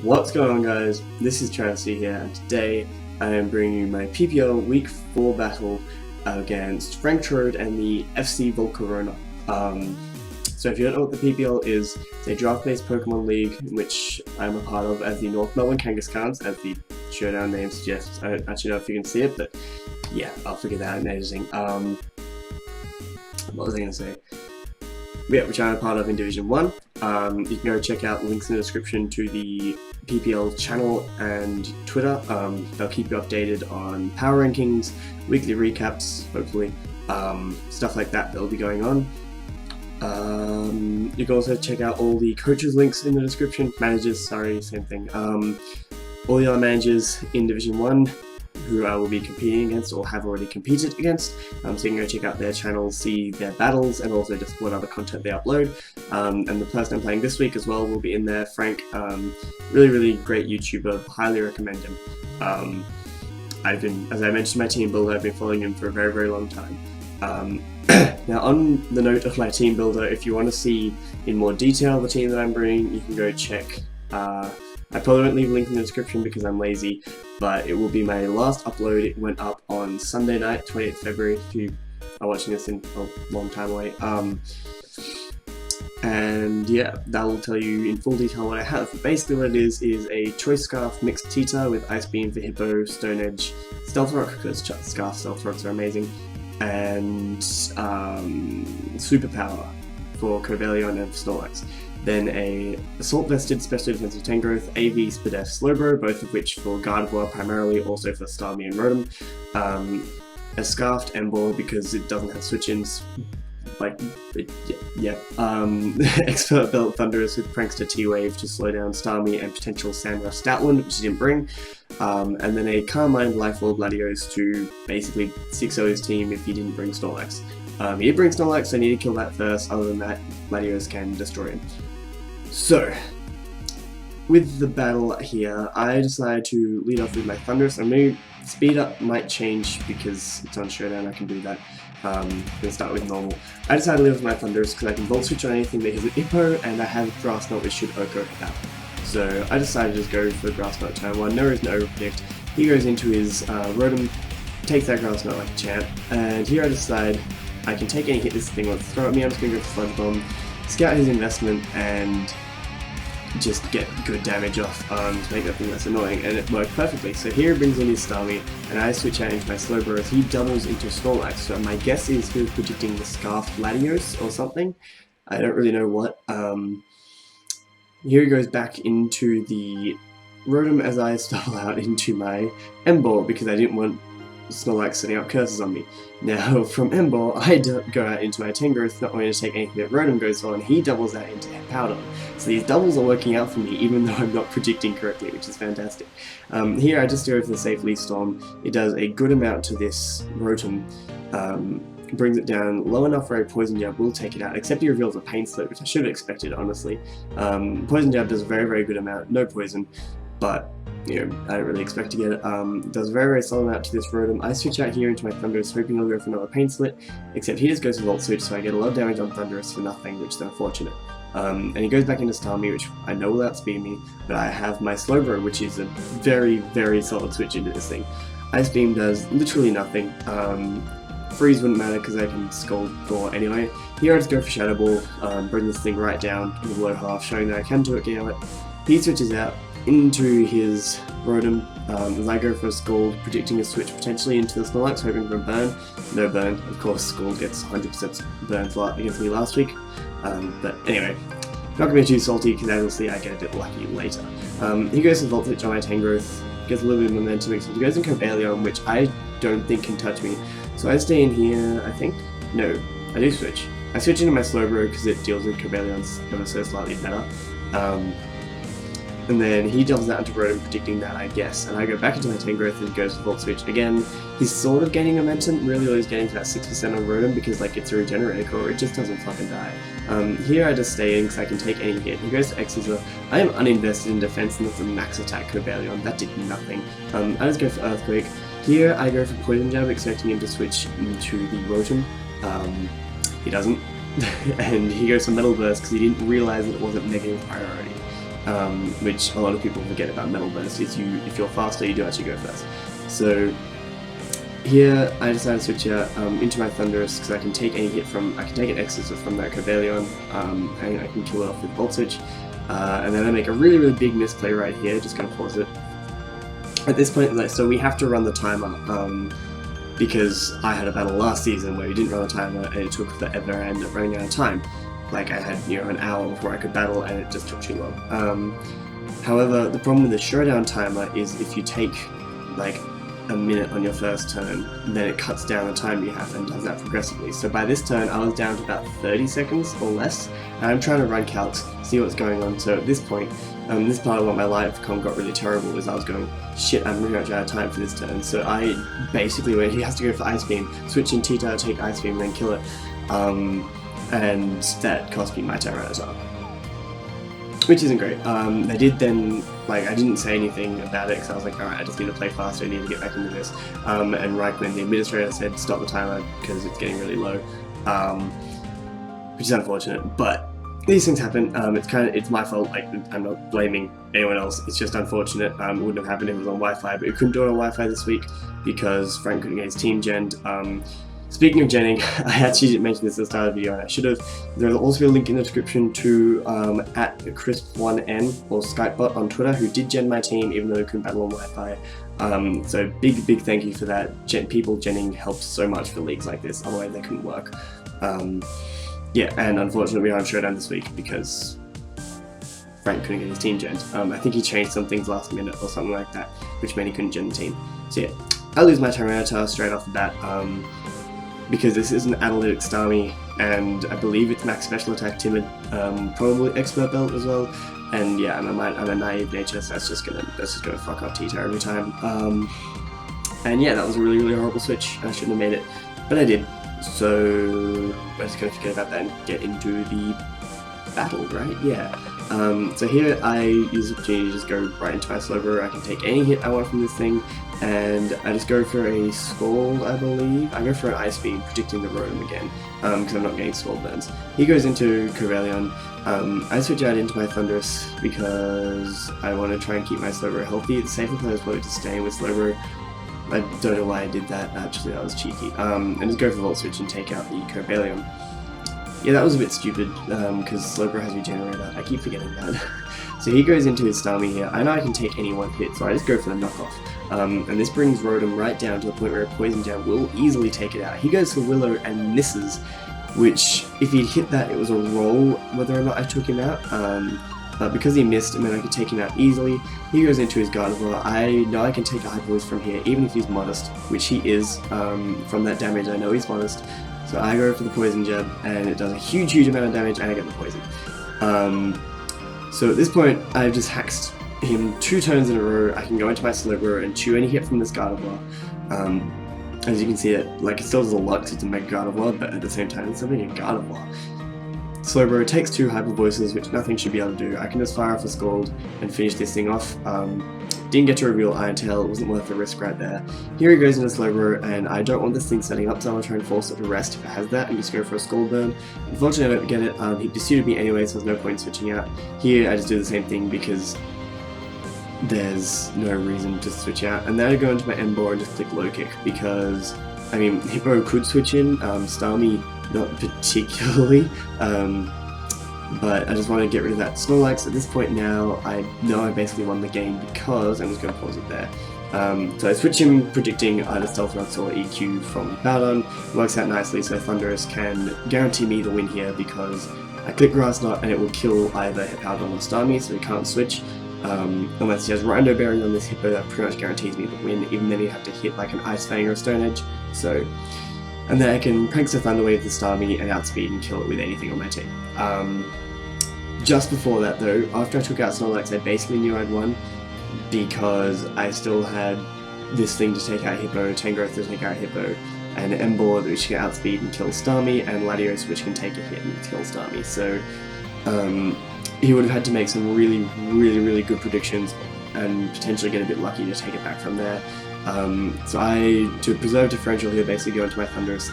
What's going on, guys? This is Tracy here, and today I am bringing you my PPL Week 4 battle against FranCTrode and the FC Volcarona. So if you don't know what the PPL is, it's a draft-based Pokemon League in which I'm a part of as the North Melbourne Kangaskhans, as the showdown name suggests. I don't actually know if you can see it, but yeah, I'll figure that out in editing. What was I going to say? Yeah, which I'm a part of in Division 1. You can go check out links in the description to the PPL channel and Twitter. They'll keep you updated on power rankings, weekly recaps, hopefully, stuff like that that'll be going on. You can also check out all the coaches links in the description. Managers, sorry, same thing. All the other managers in Division 1 who I will be competing against or have already competed against, so you can go check out their channels, see their battles, and also just what other content they upload. And the person I'm playing this week as well will be in there, Frank, really great YouTuber, highly recommend him. As I mentioned, my team builder, I've been following him for a very long time. Now, on the note of my team builder, if you want to see in more detail the team that I'm bringing, you can go check. I probably won't leave a link in the description because I'm lazy, but it will be my last upload. It went up on Sunday night, 28th February, if you are watching this in a long time away. And yeah, that will tell you in full detail what I have. But basically what it is a Choice Scarf mixed Tita with Ice Beam for Hippo, Stone Edge, Stealth Rock, because Scarf Stealth Rocks are amazing, and Superpower for Cobalion and Snorlax. Then a Assault Vested Special Defensive Tangrowth, AV Spadef Slyroh, both of which for Gardevoir primarily, also for Starmie and Rotom. A Scarfed Emboar because it doesn't have switch-ins, Expert Belt Thunderous with Prankster T-Wave to slow down Starmie and potential Sandrush Stoutland, which he didn't bring. And then a Carmine Life Orb Latios to basically 6-0 his team if he didn't bring Snorlax. He did bring Snorlax, so I need to kill that first. Other than that, Latios can destroy him. So, with the battle here, I decided to lead off with my Thunderous. I mean, speed up might change because it's on Showdown, I can do that. I'm going to start with normal. I decided to lead off with my Thunderous because I can Volt Switch on anything that has an Hippo, and I have Grass Knot which should Oko hit that. So I decided to just go for Grass Knot turn 1, no reason to overpredict. He goes into his Rotom, takes that Grass Knot like a champ, and here I decide I can take any hit this thing wants to throw at me. I'm just going to go for Sludge Bomb, scout his investment, and just get good damage off to make that thing less annoying, and it worked perfectly. So here it brings in his Starmie, and I switch out into my Slowbro as he doubles into Snorlax. So my guess is he was predicting the Scarfed Latios or something. I don't really know what. Here he goes back into the Rotom as I stubble out into my Emboar because I didn't want Snorlax setting up curses on me. Now, from Emboar, I go out into my Tangrowth, not wanting to take anything that Rotom goes on, he doubles that into Powder. So these doubles are working out for me, even though I'm not predicting correctly, which is fantastic. Here I just go for the Safe Leaf Storm. It does a good amount to this Rotom, brings it down low enough where a Poison Jab will take it out, except he reveals a Pain Slit, which I should have expected, honestly. Poison Jab does a very good amount, no poison, but you know, I don't really expect to get it. Does a very solid amount to this Rotom. I switch out here into my Thunderous, hoping he'll go for another Pain Slit, except he just goes for Volt Switch, so I get a lot of damage on Thunderous for nothing, which is unfortunate. And he goes back into Starmie, which I know will outspeed me, but I have my Slowbro, which is a very solid switch into this thing. Ice Beam does literally nothing. Freeze wouldn't matter because I can Scald Thor anyway. Here I just go for Shadow Ball, bring this thing right down to the low half, showing that I can do it, get it. He switches out into his Rotom, as I go for a Scald, predicting a switch potentially into the Snorlax, hoping for a burn. No burn, of course. Scald gets 100% burns against me last week. But anyway, not going to be too salty because obviously I get a bit lucky later. He goes for Volt Switch on my Tangrowth, gets a little bit of momentum, except he goes in Cobalion, which I don't think can touch me. So I stay in here, I think. No, I do switch. I switch into my Slowbro because it deals with Cobalions ever so slightly better. And then he doubles out into Rotom, predicting that, I guess, and I go back into my Tangrowth and he goes for Volt Switch. Again, he's sort of gaining momentum, really all he's getting to that 6% on Rotom because like it's a regenerator core, it just doesn't fucking die. Here I just stay in because I can take any hit. He goes to X-Scissor. I am uninvested in defense and that's a max attack Cobalion, that did nothing. I just go for Earthquake. Here I go for Poison Jab, expecting him to switch into the Rotom. He doesn't. And he goes for Metal Burst because he didn't realize that it wasn't negative priority. which a lot of people forget about Metal Burst, is if you're faster, you do actually go first. So here I decided to switch out into my Thunderous because I can take any hit from, I can take an Exorcism from that Covelion, and I can kill it off with Volt Switch. And then I make a really big misplay right here, just gonna pause it. At this point, like, so we have to run the timer, because I had a battle last season where we didn't run the timer and it took forever and I ended up running out of time. Like I had, an hour before I could battle and it just took too long. However, the problem with the showdown timer is if you take like a minute on your first turn, then it cuts down the time you have and does that progressively. So by this turn I was down to about 30 seconds or less, and I'm trying to run calcs, see what's going on. So at this point, this part of what my live comm got really terrible is I was going, shit, I'm pretty much out of time for this turn. So I basically went, he has to go for Ice Beam, switch in Tito, take Ice Beam, then kill it. And that cost me my Tyranitar, which isn't great. They did then, like, I didn't say anything about it because I was like, alright, I just need to play faster, I need to get back into this. And right when the administrator said stop the timer because it's getting really low, which is unfortunate, but these things happen. It's my fault. Like, I'm not blaming anyone else. It's just unfortunate. It wouldn't have happened if it was on Wi-Fi, but we couldn't do it on Wi-Fi this week because Frank couldn't get his team genned. Speaking of genning, I actually didn't mention this at the start of the video and I should have. There's also a link in the description to at Crisp1N or Skypebot on Twitter who did gen my team even though they couldn't battle on Wi-Fi. So big thank you for that. People genning helps so much for leagues like this, otherwise they couldn't work. Yeah, and unfortunately we aren't showdown this week because Frank couldn't get his team gen. I think he changed some things last minute or something like that, which meant he couldn't gen the team. So yeah, I lose my Tyranitar straight off the bat. Because this is an Analytic Starmie, and I believe it's max special attack timid, probably expert belt as well, and yeah, I'm a naive nature, so that's just gonna fuck up Tito every time. And yeah, that was a really horrible switch. I shouldn't have made it, but I did. So we're just gonna forget about that and get into the battle, right? Yeah. So here I use the opportunity to just go right into my Slyroh. I can take any hit I want from this thing, and I just go for a Scald, I believe. I go for an Ice Beam, predicting the Rotom again, because I'm not getting Scald burns. He goes into Covelion. I switch out into my Thunderous because I want to try and keep my Slyroh healthy. The safer play is probably just staying with Slyroh. I don't know why I did that, actually that was cheeky. And just go for Volt Switch and take out the Covelion. Yeah, that was a bit stupid, because Slyroh has Regenerator. I keep forgetting that. So he goes into his Starmie here. I know I can take any one hit, so I just go for the knockoff. And this brings Rotom right down to the point where a Poison Jab will easily take it out. He goes for Willow and misses, which, if he'd hit that, it was a roll whether or not I took him out. But because he missed, it meant I could take him out easily. He goes into his Gardevoir. I know I can take a Hyper Voice from here, even if he's modest, which he is. From that damage, I know he's modest. So I go for the Poison Jab, and it does a huge amount of damage, and I get the poison. So at this point, I've just hacked him 2 turns in a row. I can go into my Slyroh and chew any hit from this Gardevoir. As you can see, it still does a lot because it's a Mega Gardevoir, but at the same time, it's something a Gardevoir. Slyroh takes 2 Hyper Voices, which nothing should be able to do. I can just fire off a Scald and finish this thing off. Didn't get to reveal Iron Tail, it wasn't worth the risk right there. Here he goes into Slyroh, and I don't want this thing setting up, so I'm going to try and force it to rest if it has that, and just go for a Scald Burn. Unfortunately I don't get it. He pursued me anyway, so there's no point in switching out. Here I just do the same thing because there's no reason to switch out. And then I go into my Emboar and just click Low Kick, because, I mean, Hippo could switch in, Starmie not particularly, but I just want to get rid of that Snorlax. At this point now, I know I basically won the game because, I'm just going to pause it there. So I switch him predicting either Stealth Rocks or EQ from Bowdon. Works out nicely, so Thunderous can guarantee me the win here because I click Grass Knot and it will kill either Hippowdon or Starmie, so he can't switch. Unless he has Rhino Bearing on this Hippo, that pretty much guarantees me the win. Even then he'd have to hit like an Ice Fang or a Stone Edge. So, and then I can Prankster Thunder Wave the Starmie and outspeed and kill it with anything on my team. Just before that though, after I took out Snorlax, I basically knew I'd won because I still had this thing to take out Hippo, Tangrowth to take out Hippo, and Emboar which can outspeed and kill Starmie, and Latios which can take a hit and kill Starmie. So he would have had to make some really good predictions and potentially get a bit lucky to take it back from there. So to preserve differential here, basically go into my Thunderous.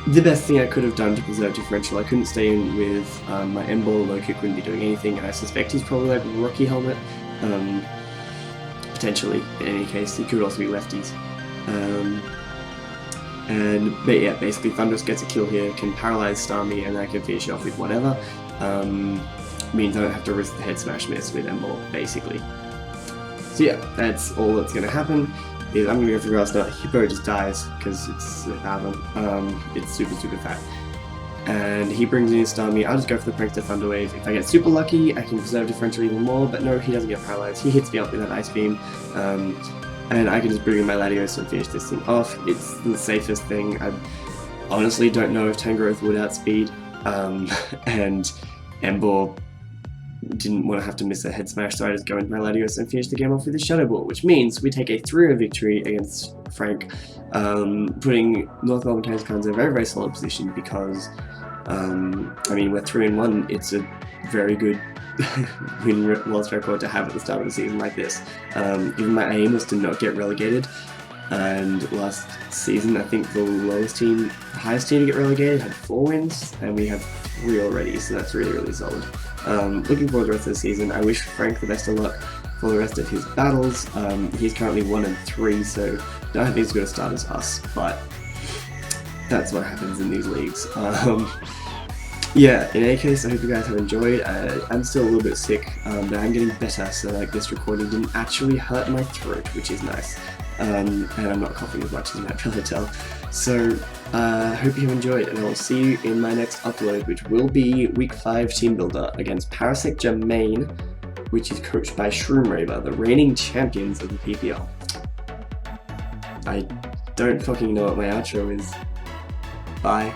the best thing I could have done to preserve differential. I couldn't stay in with my M-ball, low kick wouldn't be doing anything, and I suspect he's probably like Rocky Helmet. Potentially, in any case, he could also be lefties. But yeah, basically Thundurus gets a kill here, can paralyze Star me, and I can finish it off with whatever. Means I don't have to risk the head smash miss with M-ball, basically. So yeah, that's all that's going to happen. Is I'm going to go for Grass Knot. Hippo just dies because it's a Fathom. It's super fat. And he brings in his Starmie. I'll just go for the Prankster Thunder Wave. If I get super lucky, I can preserve differential even more, but no, he doesn't get paralyzed. He hits me up with that Ice Beam, and I can just bring in my Latios and finish this thing off. It's the safest thing. I honestly don't know if Tangrowth would outspeed, and Emboar didn't want to have to miss a head smash, so I just go into my Latios and finish the game off with a Shadow Ball, which means we take a 3-0 victory against Frank, putting North Melbourne Kangaskhans in a very solid position because, I mean, we're 3-1, it's a very good win loss record to have at the start of the season like this. Given my aim was to not get relegated, and last season I think the highest team to get relegated had 4 wins, and we have 3 already, so that's really solid. Looking forward to the rest of the season. I wish Frank the best of luck for the rest of his battles. He's currently 1-3, so don't think he's as good a start as us, but that's what happens in these leagues. Yeah, in any case, I hope you guys have enjoyed. I'm still a little bit sick, but I'm getting better, so like this recording didn't actually hurt my throat, which is nice. And I'm not coughing as much as you might be able to tell. So, hope you have enjoyed, and I will see you in my next upload, which will be Week 5 Team Builder against Parasect Germain, which is coached by ShroomRaver, the reigning champions of the PPL. I don't fucking know what my outro is. Bye.